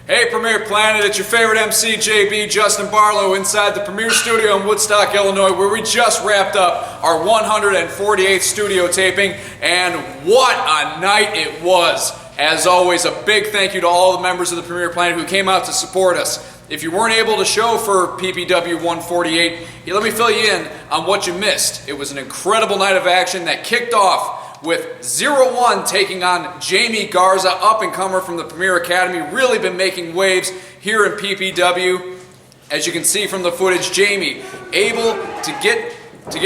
Hey Premier Planet, it's your favorite MC, JB, Justin Barlow, inside the Premier Studio in Woodstock, Illinois, where we just wrapped up our 148th studio taping, and what a night it was. As always, a big thank you to all the members of the Premier Planet who came out to support us. If you weren't able to show for PPW 148, let me fill you in on what you missed. It was an incredible night of action that kicked off with 0-1 taking on Jamie Garza, up-and-comer from the Premier Academy, really been making waves here in PPW. As you can see from the footage, Jamie able to get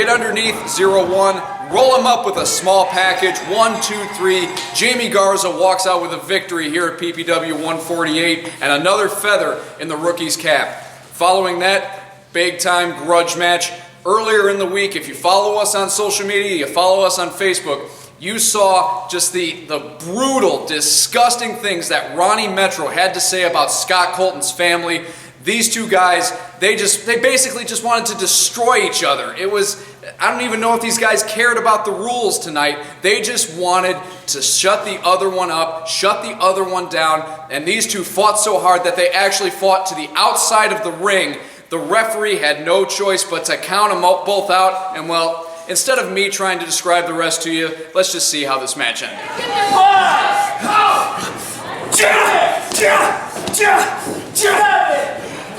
underneath 0-1, roll him up with a small package, 1, 2, 3. Jamie Garza walks out with a victory here at PPW 148 and another feather in the rookie's cap. Following that, big-time grudge match. Earlier in the week, if you follow us on social media, you follow us on Facebook, you saw just the brutal, disgusting things that Ronnie Metro had to say about Scott Colton's family. These two guys, they basically just wanted to destroy each other. I don't even know if these guys cared about the rules tonight. They just wanted to shut the other one up, shut the other one down, and these two fought so hard that they actually fought to the outside of the ring. The referee had no choice but to count them both out, and well, instead of me trying to describe the rest to you, let's just see how this match ended.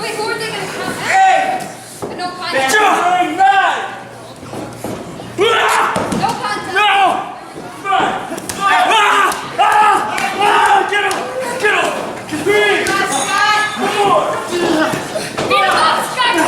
Wait, who are they going to count out? No contact. No contact. No! Get him! Get him! 3, 4, 6, 7,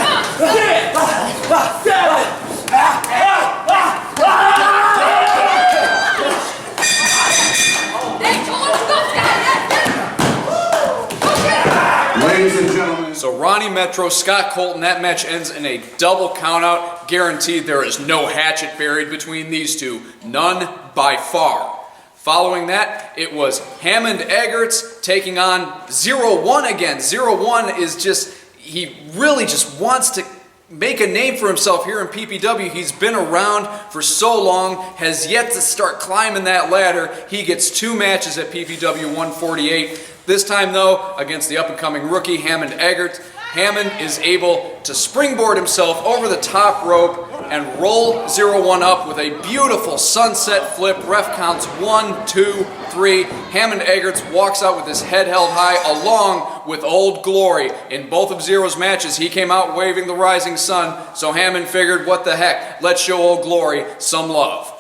Ladies and gentlemen. So Ronnie Metro, Scott Colton, that match ends in a double countout. Guaranteed there is no hatchet buried between these two. None by far. Following that, it was Hammond Eggerts taking on 0-1 again. 0-1 is just, he really just wants to make a name for himself here in PPW. He's been around for so long, has yet to start climbing that ladder. He gets 2 matches at PPW 148. This time, though, against the up-and-coming rookie, Hammond Eggert. Hammond is able to springboard himself over the top rope and roll 0-1 up with a beautiful sunset flip. Ref counts 1, 2, 3. Hammond Eggert walks out with his head held high along with Old Glory. In both of Zero's matches, he came out waving the rising sun, so Hammond figured, what the heck, let's show Old Glory some love.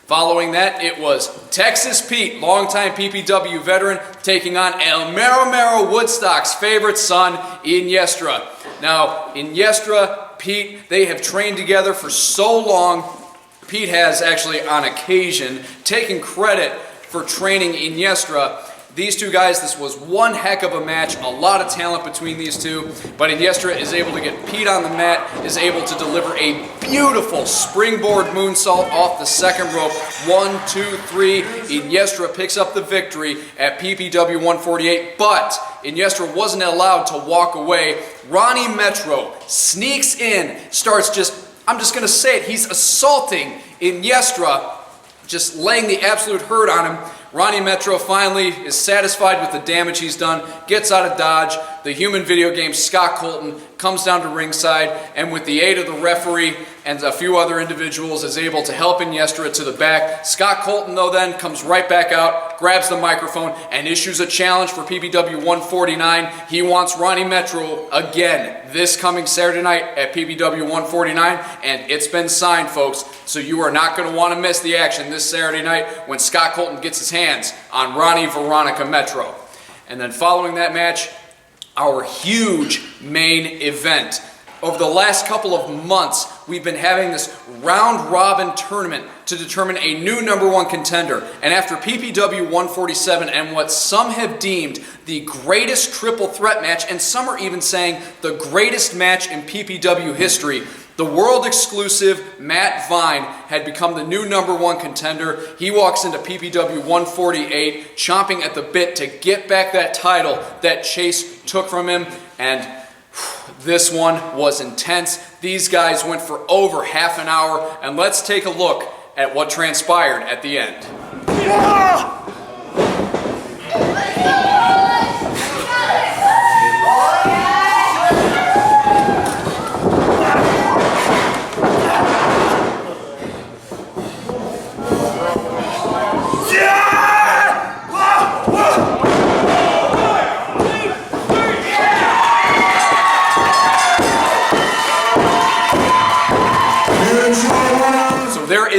Following that, it was Texas Pete, longtime PPW veteran, taking on El Mero Mero Woodstock's favorite son, Iniestra. Now, Iniestra, Pete, they have trained together for so long. Pete has actually, on occasion, taken credit for training Iniestra. These two guys, this was one heck of a match, a lot of talent between these two, but Iniestra is able to get Pete on the mat, is able to deliver a beautiful springboard moonsault off the second rope. 1, 2, 3, Iniestra picks up the victory at PPW 148, but Iniestra wasn't allowed to walk away. Ronnie Metro sneaks in, starts I'm just gonna say it, he's assaulting Iniestra, just laying the absolute hurt on him. Ronnie Metro finally is satisfied with the damage he's done, gets out of dodge. The human video game Scott Colton comes down to ringside, and with the aid of the referee and a few other individuals is able to help Iniestra to the back. Scott Colton, though, then comes right back out, grabs the microphone, and issues a challenge for PPW 149. He wants Ronnie Metro again this coming Saturday night at PPW 149, and it's been signed, folks, so you are not going to want to miss the action this Saturday night when Scott Colton gets his hands on Ronnie Veronica Metro. And then following that match, our huge main event. Over the last couple of months, we've been having this round-robin tournament to determine a new #1 contender. And after PPW 147 and what some have deemed the greatest triple threat match, and some are even saying the greatest match in PPW history, the world-exclusive Matt Vine had become the new #1 contender. He walks into PPW 148, chomping at the bit to get back that title that Chase took from him, and this one was intense. These guys went for over half an hour, and let's take a look at what transpired at the end.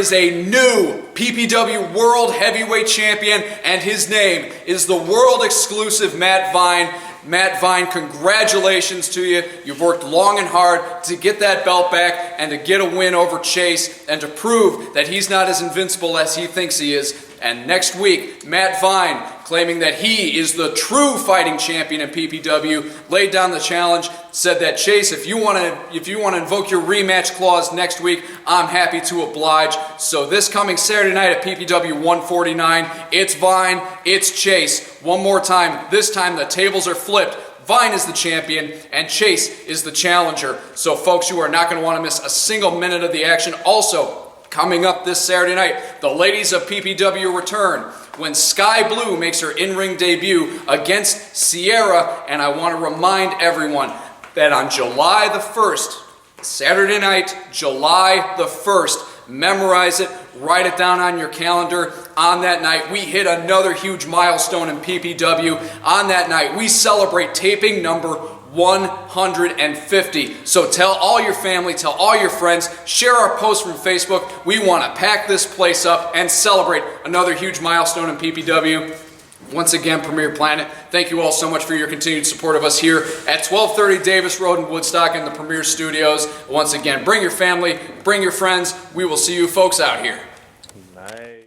is a new PPW World Heavyweight Champion, and his name is the world exclusive Matt Vine. Matt Vine, congratulations to you. You've worked long and hard to get that belt back and to get a win over Chase and to prove that he's not as invincible as he thinks he is. And next week, Matt Vine, claiming that he is the true fighting champion in PPW, laid down the challenge, said that Chase, if you want to invoke your rematch clause next week, I'm happy to oblige. So this coming Saturday night at PPW 149, it's Vine, it's Chase. One more time, this time the tables are flipped. Vine is the champion and Chase is the challenger. So folks, you are not going to want to miss a single minute of the action. Also, coming up this Saturday night, the ladies of PPW return when Sky Blue makes her in-ring debut against Sierra. And I want to remind everyone that on July the 1st, Saturday night, July the 1st, memorize it, write it down on your calendar. On that night, we hit another huge milestone in PPW. On that night, we celebrate taping number 150. So tell all your family, tell all your friends, share our post from Facebook. We want to pack this place up and celebrate another huge milestone in PPW. Once again, Premier Planet, thank you all so much for your continued support of us here at 1230 Davis Road in Woodstock in the Premier Studios. Once again, bring your family, bring your friends. We will see you folks out here. Nice.